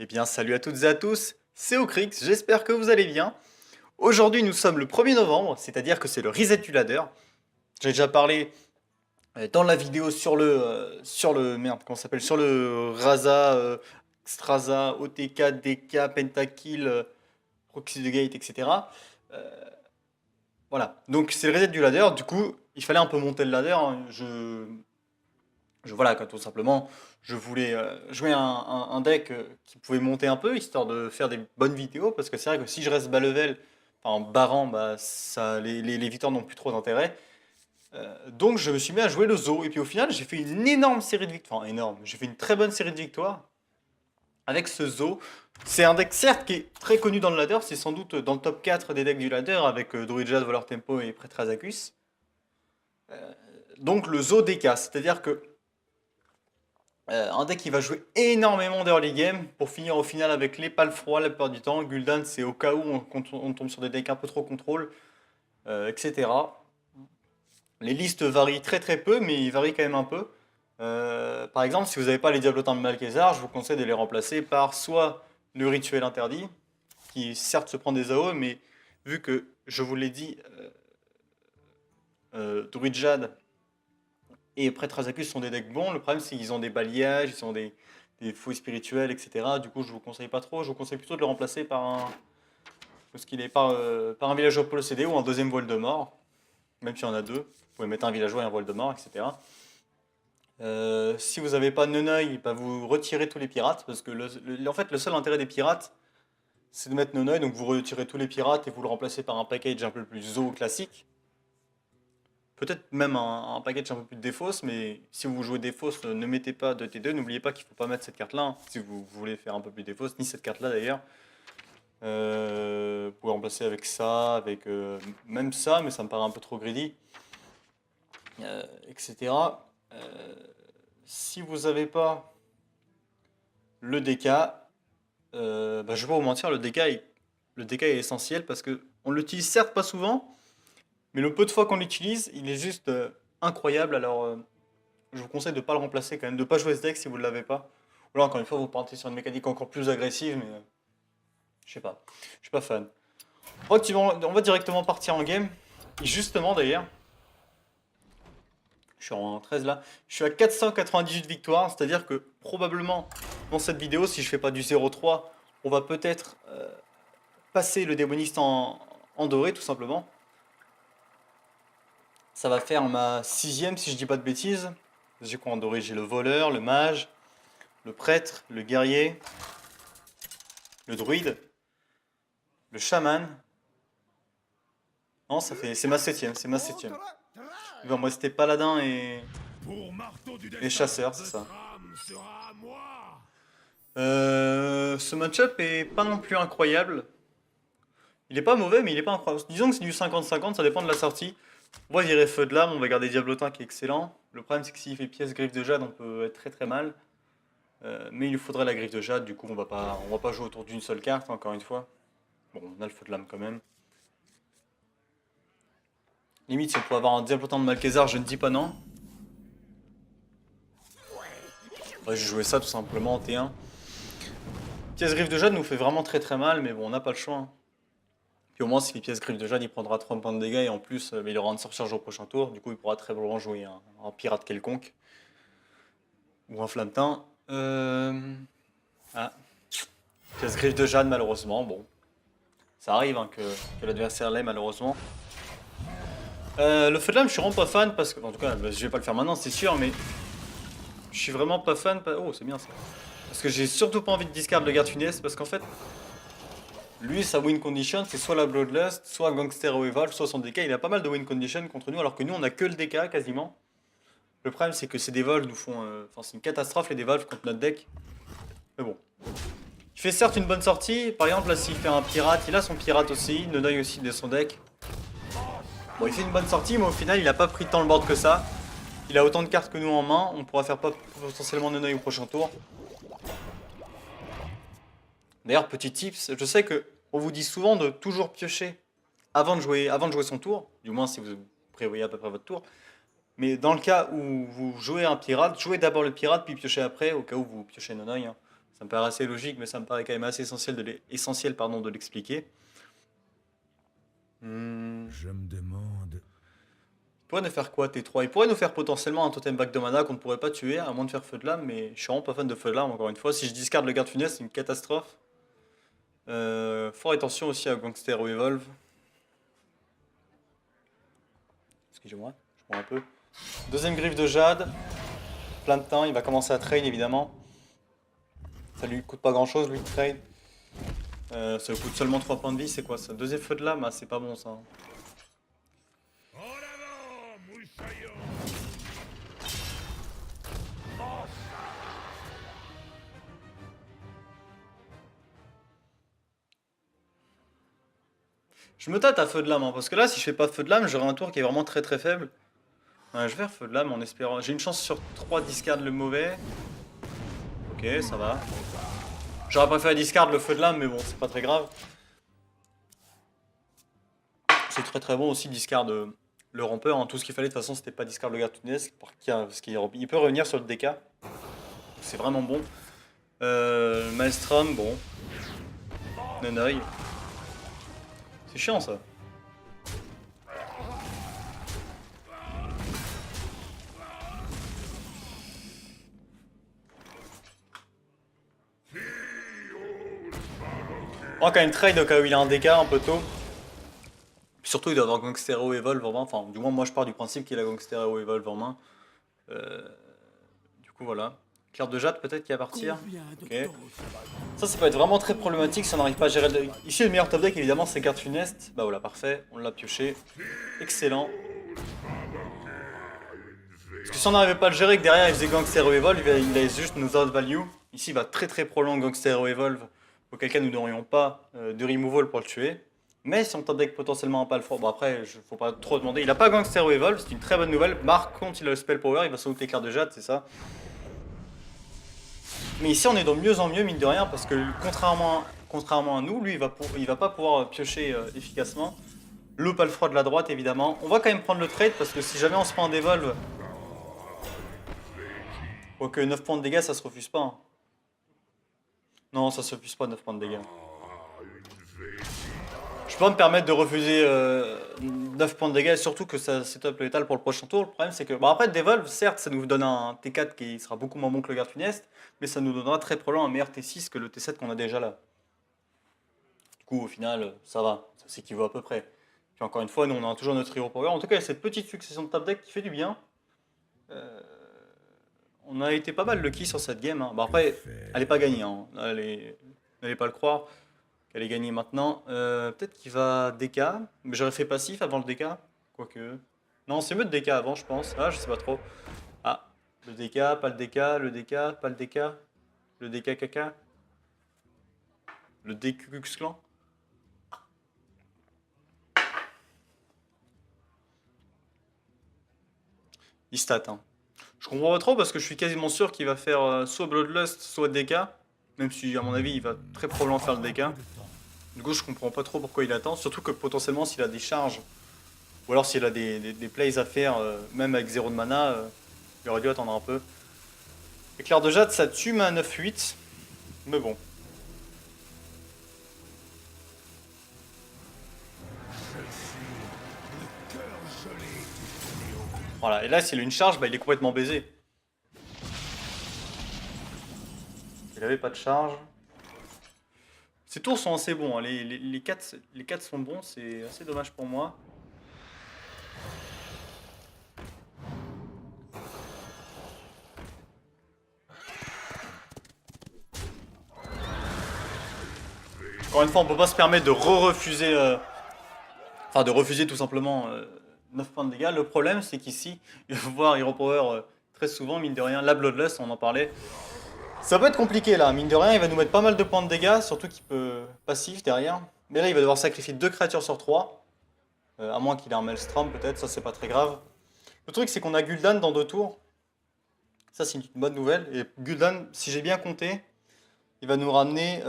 Eh bien, salut à toutes et à tous, c'est Ocrix, j'espère que vous allez bien. Aujourd'hui, nous sommes le 1er novembre, c'est-à-dire que c'est le reset du ladder. J'ai déjà parlé dans la vidéo merde, comment ça s'appelle, sur le Rasa, Straza, OTK, DK, Pentakill, Proxy de Gate, etc. Euh, voilà, donc c'est le reset du ladder, du coup, il fallait un peu monter le ladder, hein. Voilà, quoi, tout simplement, je voulais jouer un deck qui pouvait monter un peu, histoire de faire des bonnes vidéos, parce que c'est vrai que si je reste bas level, enfin barrant, bah, les victoires n'ont plus trop d'intérêt. Donc je me suis mis à jouer le Zo, et puis au final j'ai fait une énorme série de victoires, enfin énorme, j'ai fait une très bonne série de victoires avec ce Zo. C'est un deck certes qui est très connu dans le ladder, c'est sans doute dans le top 4 des decks du ladder, avec Druidjad, Voleur Tempo et Prêtre Azacus. Donc le Zo DK, c'est-à-dire que un deck qui va jouer énormément d'early game pour finir au final avec les pales froids la plupart du temps. Gul'dan, c'est au cas où on tombe sur des decks un peu trop contrôle, etc. Les listes varient très très peu, mais ils varient quand même un peu. Par exemple, si vous n'avez pas les Diablotins de Malkézar, je vous conseille de les remplacer par soit le Rituel Interdit, qui certes se prend des AO, mais vu que, je vous l'ai dit, Druidjad et Prêtre Azacus sont des decks bons. Le problème, c'est qu'ils ont des balayages, ils ont des fouilles spirituelles, etc. Du coup, je vous conseille pas trop. Je vous conseille plutôt de le remplacer par parce qu'il est par un villageois possédé ou un deuxième voile de mort. Même s'il y en a deux. Vous pouvez mettre un villageois et un voile de mort, etc. Si vous n'avez pas Neneuil, bah vous retirez tous les pirates. Parce que en fait, le seul intérêt des pirates, c'est de mettre Neneuil. Donc vous retirez tous les pirates et vous le remplacez par un package un peu plus Zo classique. Peut-être même un package un peu plus de défausse, mais si vous jouez défausse, ne mettez pas de T2. N'oubliez pas qu'il ne faut pas mettre cette carte-là, hein, si vous voulez faire un peu plus défausse, ni cette carte-là d'ailleurs. Vous pouvez remplacer avec ça, avec même ça, mais ça me paraît un peu trop greedy, etc. Si vous n'avez pas le DK, bah, je vais pas vous mentir, le DK est essentiel parce que on l'utilise certes pas souvent, mais le peu de fois qu'on l'utilise, il est juste incroyable. Alors, je vous conseille de ne pas le remplacer quand même, de ne pas jouer ce deck si vous ne l'avez pas. Ou là, encore une fois, vous partez sur une mécanique encore plus agressive, mais je sais pas. Je suis pas fan. On va directement partir en game. Et justement, d'ailleurs, je suis en 13 là. Je suis à 498 victoires, c'est-à-dire que probablement dans cette vidéo, si je fais pas du 0-3, on va peut-être passer le démoniste en doré, tout simplement. Ça va faire ma sixième, si je dis pas de bêtises. J'ai quoi en doré? J'ai le voleur, le mage, le prêtre, le guerrier, le druide, le chaman. Non, c'est ma septième, c'est ma septième. Il va me rester paladin et chasseur, c'est ça. Ce match-up est pas non plus incroyable. Il est pas mauvais, mais il est pas incroyable. Disons que c'est du 50-50, ça dépend de la sortie. On va virer feu de lame, on va garder Diablotin qui est excellent. Le problème, c'est que s'il fait pièce griffe de jade, on peut être très très mal. Mais il nous faudrait la griffe de jade, du coup on va pas jouer autour d'une seule carte, encore une fois. Bon, on a le feu de lame quand même. Limite, si on peut avoir un Diablotin de Malkézar, je ne dis pas non. Ouais, j'ai joué ça tout simplement en T1. Pièce griffe de jade nous fait vraiment très très mal, mais bon, on n'a pas le choix, hein. Puis au moins, si les pièces griffe de jade, il prendra 3 points de dégâts et en plus, il aura une surcharge au prochain tour. Du coup, il pourra très probablement jouer un pirate quelconque. Ou un flammetin. Ah, pièce griffe de jade, malheureusement. Bon, ça arrive hein, que l'adversaire l'ait, malheureusement. Le feu de lame, je suis vraiment pas fan parce que. En tout cas, bah, je vais pas le faire maintenant, c'est sûr, mais. Je suis vraiment pas fan. Oh, c'est bien ça. Parce que j'ai surtout pas envie de discard le garde funeste parce qu'en fait, lui, sa win condition, c'est soit la Bloodlust, soit Gangster ou Evolve, soit son DK. Il a pas mal de win condition contre nous, alors que nous, on a que le DK quasiment. Le problème, c'est que ces dévolves nous font. Enfin, c'est une catastrophe les dévolves contre notre deck. Mais bon. Il fait certes une bonne sortie. Par exemple, là, s'il fait un pirate, il a son pirate aussi. Neneuil aussi de son deck. Bon, il fait une bonne sortie, mais au final, il a pas pris tant le board que ça. Il a autant de cartes que nous en main. On pourra faire pas potentiellement Neneuil au prochain tour. D'ailleurs, petit tips, je sais que on vous dit souvent de toujours piocher avant de jouer son tour, du moins si vous prévoyez à peu près votre tour. Mais dans le cas où vous jouez un pirate, jouez d'abord le pirate puis piochez après, au cas où vous piochez Nonoï, hein. Ça me paraît assez logique, mais ça me paraît quand même assez essentiel pardon, de l'expliquer. Hmm. Je me demande. Il pourrait nous faire quoi, T3? Il pourrait nous faire potentiellement un totem back de mana qu'on ne pourrait pas tuer, à moins de faire feu de lame, mais je suis vraiment pas fan de feu de lame, encore une fois. Si je discarde le garde funeste, c'est une catastrophe. Fort attention aussi à Gangster ou Evolve. Excusez-moi, je prends un peu. Deuxième griffe de Jade. Plein de temps, il va commencer à trade évidemment. Ça lui coûte pas grand chose lui de trade. Ça lui coûte seulement 3 points de vie, c'est quoi ça? Deuxième feu de lame, ah, c'est pas bon ça. En avant, moussaillon. Je me tâte à feu de lame, hein, parce que là, si je fais pas feu de lame, j'aurai un tour qui est vraiment très très faible. Ouais, je vais faire feu de lame en espérant. J'ai une chance sur 3 discard le mauvais. Ok, ça va. J'aurais préféré discard le feu de lame, mais bon, c'est pas très grave. C'est très très bon aussi discard le rampeur. Hein. Tout ce qu'il fallait de toute façon, c'était pas discard le garde tunesque, parce qu'il peut revenir sur le DK. C'est vraiment bon. Maelstrom, bon. Nenoy. C'est chiant ça. On va quand même trade au cas où il a un DK un peu tôt. Puis surtout, il doit avoir Gangstero Evolve en main. Enfin, du moins, moi je pars du principe qu'il a Gangstero Evolve en main. Euh, du coup, voilà. Claire de Jade peut-être qui va partir. Ok. Ça peut être vraiment très problématique si on n'arrive pas à gérer le deck. Ici, le meilleur top deck évidemment, c'est Garde Funeste. Bah voilà, parfait. On l'a pioché. Excellent. Parce que si on n'arrivait pas à le gérer, que derrière il faisait Gangstero Evolve, il laisse juste nos out value. Ici, il va très très prolong Gangstero Evolve. Auquel cas, nous n'aurions pas de removal pour le tuer. Mais si on top deck potentiellement un Palfroy, bon après, faut pas trop demander. Il a pas Gangster ou Evolve, c'est une très bonne nouvelle. Par contre, il a le Spell Power, il va sans doute éclair de Jade, c'est ça. Mais ici, on est de mieux en mieux, mine de rien, parce que contrairement à nous, lui, il va pas pouvoir piocher efficacement. Le Palfroy de la droite, évidemment. On va quand même prendre le trade, parce que si jamais on se prend un Devolve, quoique 9 points de dégâts, ça se refuse pas. Hein. Non, ça se refuse pas, 9 points de dégâts. Je peux pas me permettre de refuser 9 points de dégâts, surtout que ça setup létal pour le prochain tour. Le problème c'est que, bon après Devolve, certes ça nous donne un T4 qui sera beaucoup moins bon que le garde funeste, mais ça nous donnera très probablement un meilleur T6 que le T7 qu'on a déjà là. Du coup au final ça va, ça s'équivaut à peu près. Puis encore une fois, nous on a toujours notre hero power. En tout cas il y a cette petite succession de top deck qui fait du bien. On a été pas mal lucky sur cette game. Hein. Bon après, elle est pas gagnée, hein. N'allez pas le croire. Elle est gagnée maintenant. Peut-être qu'il va DK. Mais j'aurais fait passif avant le DK. Quoique. Non, c'est mieux de DK avant, je pense. Ah, je sais pas trop. Ah, le DK, pas le DK, le DK, pas le DK. Le DK caca. Le DQX clan. Il stat, hein. Je comprends pas trop parce que je suis quasiment sûr qu'il va faire soit Bloodlust, soit DK. Même si, à mon avis, il va très probablement faire le DK. Du coup, je comprends pas trop pourquoi il attend. Surtout que potentiellement, s'il a des charges. Ou alors s'il a des plays à faire, même avec 0 de mana, il aurait dû attendre un peu. Éclair de Jade, ça tue ma 9-8. Mais bon. Voilà, et là s'il a une charge, bah, il est complètement baisé. Il avait pas de charge. Ces tours sont assez bons, hein. Les 4 sont bons, c'est assez dommage pour moi. Encore une fois, on peut pas se permettre de refuser enfin, de refuser tout simplement 9 points de dégâts. Le problème, c'est qu'ici, il va voir Hero Power très souvent, mine de rien. La Bloodlust, on en parlait. Ça peut être compliqué là, mine de rien, il va nous mettre pas mal de points de dégâts, surtout qu'il peut passif derrière. Mais là, il va devoir sacrifier 2 créatures sur 3. À moins qu'il ait un Maelstrom, peut-être, ça c'est pas très grave. Le truc, c'est qu'on a Gul'dan dans 2 tours. Ça, c'est une bonne nouvelle. Et Gul'dan, si j'ai bien compté, il va nous ramener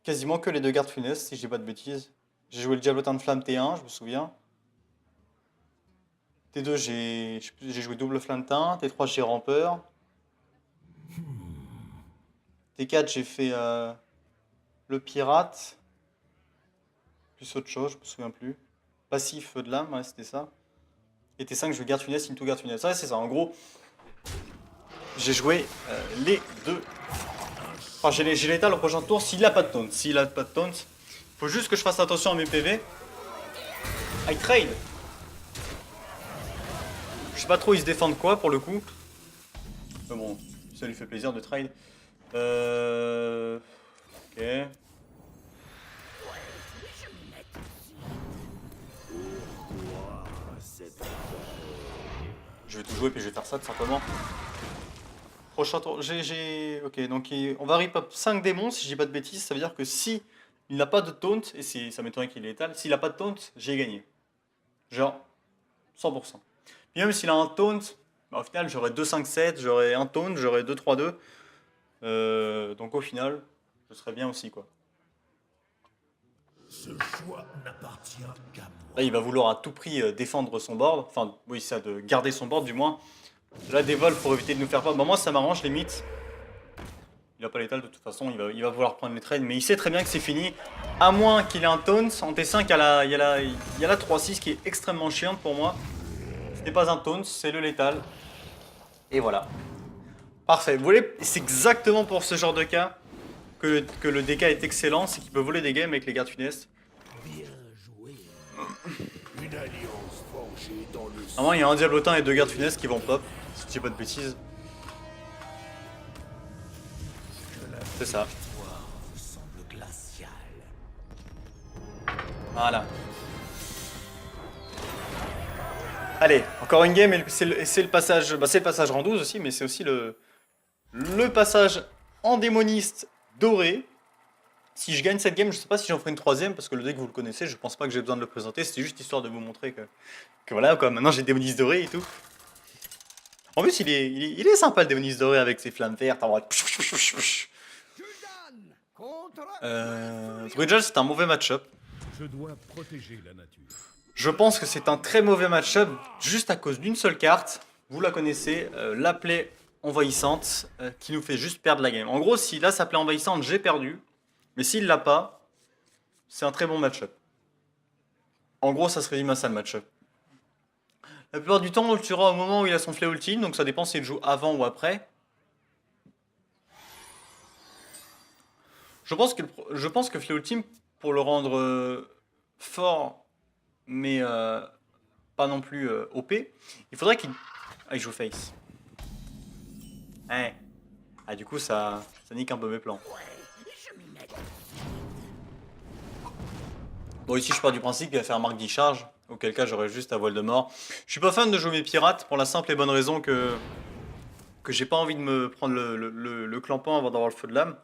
quasiment que les 2 gardes funestes, si je dis pas de bêtises. J'ai joué le Diablotin de Flamme T1, je me souviens. T2, j'ai joué double Flamme T1. T3, j'ai Rampeur. T4, j'ai fait le pirate. Plus autre chose, je me souviens plus. Passif feu de lame, ouais, c'était ça. Et T5, je vais garde funeste, into garde funeste. Ouais, c'est ça, en gros. J'ai joué les deux. Enfin, j'ai l'état le prochain tour s'il a pas de taunt. S'il a pas de taunt, faut juste que je fasse attention à mes PV. I trade. Je sais pas trop, ils se défendent quoi pour le coup. Mais bon, ça lui fait plaisir de trade. Ok. Je vais tout jouer puis je vais faire ça tout simplement. Prochain tour, ok, donc on va rip up 5 démons, si je dis pas de bêtises, ça veut dire que si il n'a pas de taunt, et ça m'étonnerait qu'il est létal, s'il n'a pas de taunt, j'ai gagné. Genre, 100%. Puis même s'il a un taunt, bah, au final j'aurai 2-5-7, j'aurai un taunt, j'aurai 2-3-2. Donc au final, ce serait bien aussi quoi. Ce choix n'appartient qu'à moi. Là il va vouloir à tout prix défendre son board, enfin oui ça, de garder son board du moins. Là des vols pour éviter de nous faire peur, bah moi ça m'arrange limite. Il a pas l'étal de toute façon, il va vouloir prendre les trades, mais il sait très bien que c'est fini. À moins qu'il ait un taunt, en T5 il y a la 3-6 qui est extrêmement chiante pour moi. Ce n'est pas un taunt, c'est le létal. Et voilà. Parfait, vous voyez, c'est exactement pour ce genre de cas que le DK est excellent, c'est qu'il peut voler des games avec les gardes funestes. Bien joué. Une alliance forgée dans le sang. Normalement il y a un diablotin et 2 gardes funestes qui vont pop, si je dis pas de bêtises. C'est ça. Semble glacial. Voilà. Allez, encore une game, et c'est le passage, bah c'est le passage rang 12 aussi, mais c'est aussi le passage en démoniste doré. Si je gagne cette game, je sais pas si j'en ferai une troisième, parce que le deck vous le connaissez, je pense pas que j'ai besoin de le présenter, c'était juste histoire de vous montrer que voilà, quoi, maintenant j'ai démoniste doré et tout. En plus, il est sympa le démoniste doré avec ses flammes vertes, en mode... Druidjal, c'est un mauvais match-up. Je dois protéger la nature. Je pense que c'est un très mauvais match-up juste à cause d'une seule carte. Vous la connaissez, la plaie envahissante qui nous fait juste perdre la game. En gros, s'il a sa plaie envahissante, j'ai perdu. Mais s'il l'a pas, c'est un très bon match-up. En gros, ça se résume à ça le match-up. La plupart du temps, on le tuera au moment où il a son fléau ultime, donc ça dépend s'il joue avant ou après. Je pense que fléau ultime, pour le rendre fort, mais pas non plus OP, il faudrait qu'il... Ah, il joue face. Ouais. Ah, du coup, ça nique un peu mes plans. Bon, ici, je pars du principe qu'il va faire un marque discharge, auquel cas j'aurais juste à voile de mort. Je suis pas fan de jouer mes pirates, pour la simple et bonne raison que j'ai pas envie de me prendre le clampin avant d'avoir le feu de lame.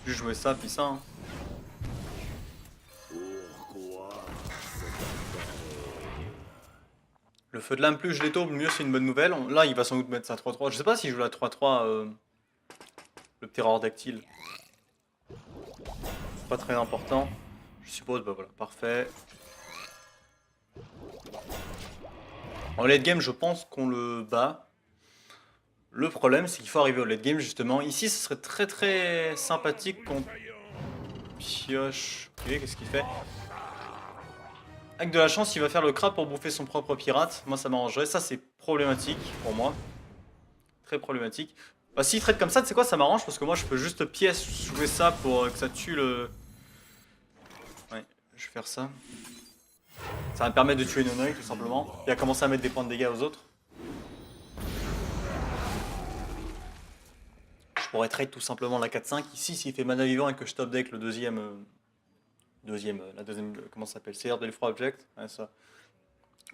Juste jouer ça, puis ça. Hein. Le feu de lame, plus je l'étourbe, mieux c'est une bonne nouvelle. Là, il va sans doute mettre sa 3-3. Je sais pas s'il joue la 3-3, le ptérodactyle. C'est pas très important. Je suppose, bah voilà, parfait. En late game, je pense qu'on le bat. Le problème, c'est qu'il faut arriver au late game, justement. Ici, ce serait très très sympathique qu'on pioche... Ok, qu'est-ce qu'il fait? Avec de la chance, il va faire le crabe pour bouffer son propre pirate. Moi, ça m'arrangerait. Ça, c'est problématique pour moi. Très problématique. Bah, s'il traite comme ça, tu sais quoi, ça m'arrange parce que moi, je peux juste pièce jouer ça pour que ça tue le... Ouais, je vais faire ça. Ça va me permettre de tuer Nonoï, tout simplement. Et à commencer à mettre des points de dégâts aux autres. Je pourrais trade tout simplement la 4-5. Ici, s'il fait mana vivant et que je top deck le deuxième... la deuxième, comment ça s'appelle? CR de l'effroi object, ouais, ça.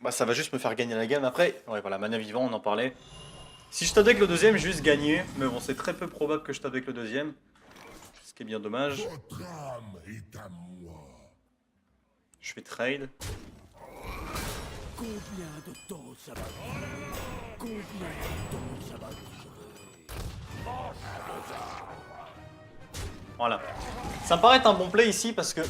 Bah, ça va juste me faire gagner la game. Après, ouais, voilà, mana vivant, on en parlait. Si je tape avec le deuxième, j'ai juste gagné. Mais bon, c'est très peu probable que je tape avec le deuxième. Ce qui est bien dommage. Votre âme est à moi. Je vais trade. Combien de temps ça va durer? Combien de temps ça va durer? Voilà. Ça me paraît être un bon play ici parce que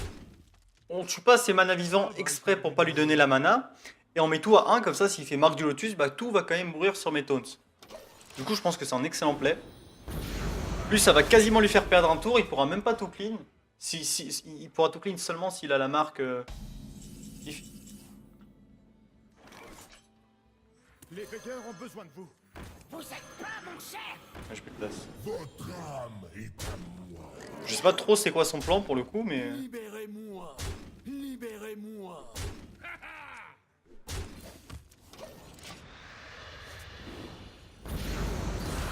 on tue pas ses mana vivants exprès pour pas lui donner la mana. Et on met tout à 1, comme ça, s'il fait marque du lotus, bah tout va quand même mourir sur mes taunts. Du coup, je pense que c'est un excellent play. Lui, ça va quasiment lui faire perdre un tour. Il pourra même pas tout clean. Il pourra tout clean seulement s'il a la marque. Les veilleurs ont besoin de vous. Vous êtes pas mon chef. Ah, j'ai plus de place. Votre âme est à moi. Je sais pas trop c'est quoi son plan pour le coup, mais. Libérez-moi. Libérez-moi.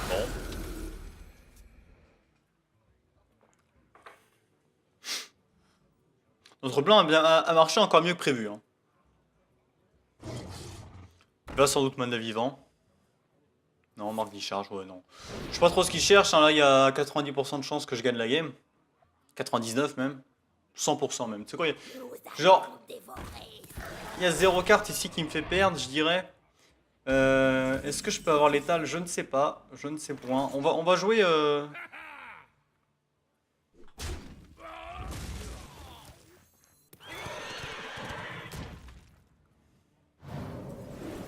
Bon. Notre plan a marché encore mieux que prévu. Hein. Il va sans doute mana vivant. Non, marque d'e-charge, ouais, non. Je sais pas trop ce qu'il cherche. Hein. Là, il y a 90% de chances que je gagne la game. 99 même. 100% même. Tu sais quoi, genre, il y a 0 carte ici qui me fait perdre, je dirais. Est-ce que je peux avoir l'étal? Je ne sais pas. Je ne sais point. On va jouer...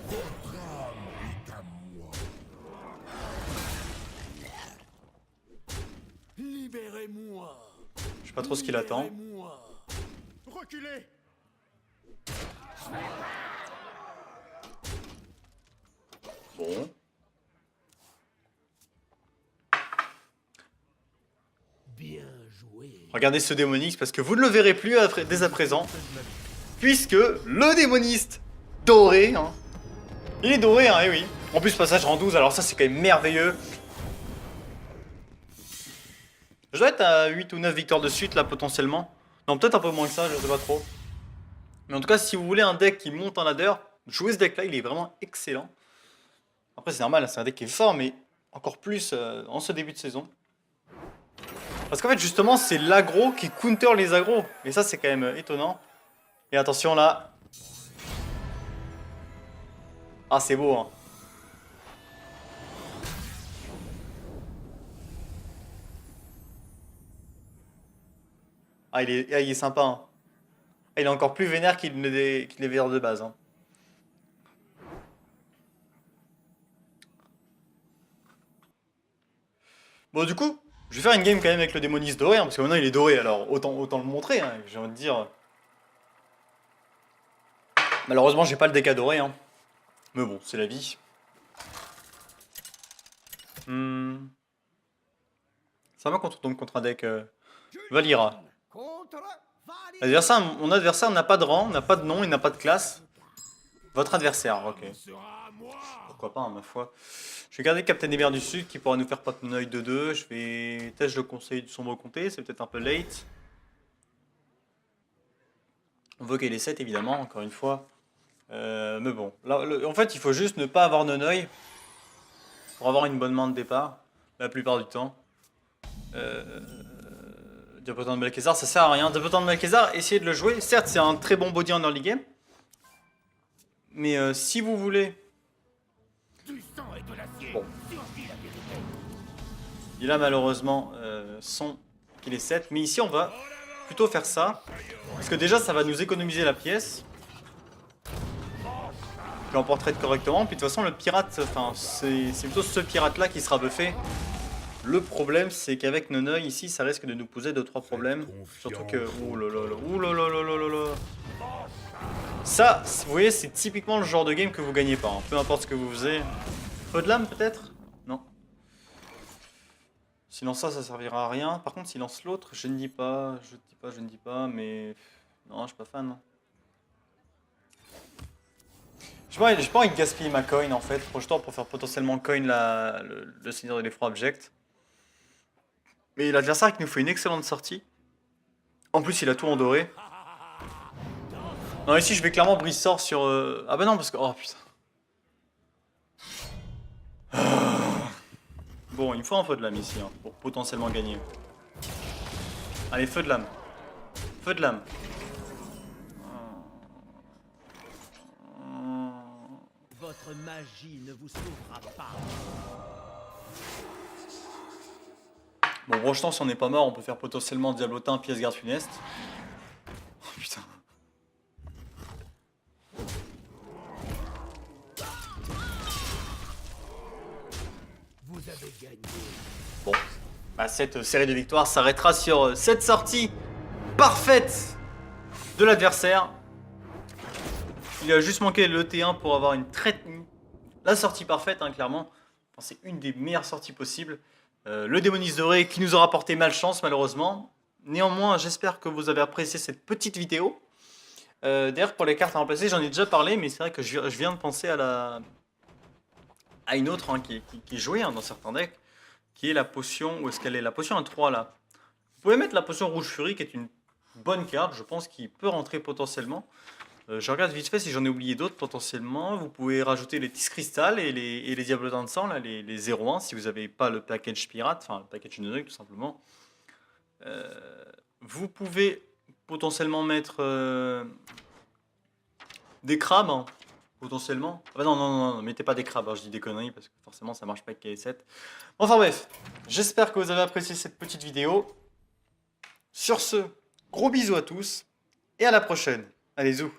Votre âme est à moi. Libérez-moi. Je sais pas trop ce qu'il attend. Libérez-moi. Reculez. Bon. Bien joué. Regardez ce démoniste parce que vous ne le verrez plus dès à présent. Puisque le démoniste doré, hein, il est doré, hein, et oui. En plus, passage rang 12, alors ça c'est quand même merveilleux. Je dois être à 8 ou 9 victoires de suite là potentiellement. Non, peut-être un peu moins que ça, je sais pas trop. Mais en tout cas, si vous voulez un deck qui monte en ladder, jouez ce deck là, il est vraiment excellent. Après, c'est normal, c'est un deck qui est fort, mais encore plus en ce début de saison. Parce qu'en fait, justement, c'est l'aggro qui counter les aggros. Et ça, c'est quand même étonnant. Et attention là. Ah, c'est beau, hein. Ah, il est sympa, hein. Ah, il est encore plus vénère qu'il est vénère de base, hein. Bon, du coup, je vais faire une game quand même avec le démoniste doré, hein, parce que maintenant il est doré, alors autant le montrer, hein, j'ai envie de dire. Malheureusement, j'ai pas le deck à doré, hein. Mais bon, c'est la vie. Ça va contre un deck Valira. Mon adversaire n'a pas de rang, n'a pas de nom, il n'a pas de classe. Votre adversaire, ok. Pourquoi pas, hein, ma foi. Je vais garder Captain Hébert du Sud qui pourra nous faire pop mon œil de 2. Je vais tâche le conseil du sombre comté, c'est peut-être un peu late. On veut qu'elle ait 7 évidemment, encore une fois. Mais bon, là, en fait il faut juste ne pas avoir non-œil pour avoir une bonne main de départ, la plupart du temps. Diapotan de Malkezar, ça sert à rien. Diapotan de Malkezar, essayez de le jouer. Certes, c'est un très bon body en early game. Mais si vous voulez... Bon. Il a malheureusement son qu'il est 7. Mais ici, on va plutôt faire ça. Parce que déjà, ça va nous économiser la pièce. Puis on portrait correctement. Puis de toute façon, le pirate, enfin, c'est plutôt ce pirate-là qui sera buffé. Le problème, c'est qu'avec Noneuil, ici, ça risque de nous poser 2-3 problèmes. Surtout que... Ouh là là là, ouh là là là là là. Ça, vous voyez, c'est typiquement le genre de game que vous gagnez pas. Hein. Peu importe ce que vous faisiez. Feu de lame, peut-être? Non. Sinon ça servira à rien. Par contre, s'il lance l'autre, je ne dis pas, je ne dis pas, mais... Non, je suis pas fan. J'ai pas envie de gaspiller ma coin, en fait. Projetor pour faire potentiellement coin le Seigneur de l'Effroi Abject. Mais l'adversaire qui nous fait une excellente sortie. En plus, il a tout en doré. Non, ici, je vais clairement brise sort sur... Ah bah non, parce que... Oh, putain. Bon, il me faut un feu de lame ici, hein, pour potentiellement gagner. Allez, feu de lame. Feu de lame. Votre magie ne vous sauvera pas. Bon, projetant, si on n'est pas mort, on peut faire potentiellement Diablotin, pièce garde funeste. Oh putain. avez gagné. Bon, bah, cette série de victoires s'arrêtera sur cette sortie parfaite de l'adversaire. Il a juste manqué le T1 pour avoir la sortie parfaite, hein, clairement. Enfin, c'est une des meilleures sorties possibles. Le démoniste doré qui nous aura porté malchance, malheureusement. Néanmoins, j'espère que vous avez apprécié cette petite vidéo. D'ailleurs, pour les cartes à remplacer, j'en ai déjà parlé, mais c'est vrai que je viens de penser à une autre, hein, qui est jouée, hein, dans certains decks, qui est la potion. Où est-ce qu'elle est? La potion à 3 là. Vous pouvez mettre la potion rouge furie, qui est une bonne carte, je pense, qui peut rentrer potentiellement. Je regarde vite fait si j'en ai oublié d'autres potentiellement. Vous pouvez rajouter les Tis Crystal et les Diablotins de sang, là, les 0-1, si vous n'avez pas le package pirate, enfin le package Inodog tout simplement. Vous pouvez potentiellement mettre des crabes, hein, potentiellement. Ah bah non, mettez pas des crabes, alors je dis des conneries parce que forcément ça marche pas avec KS7. Enfin bref, j'espère que vous avez apprécié cette petite vidéo. Sur ce, gros bisous à tous et à la prochaine. Allez, zou.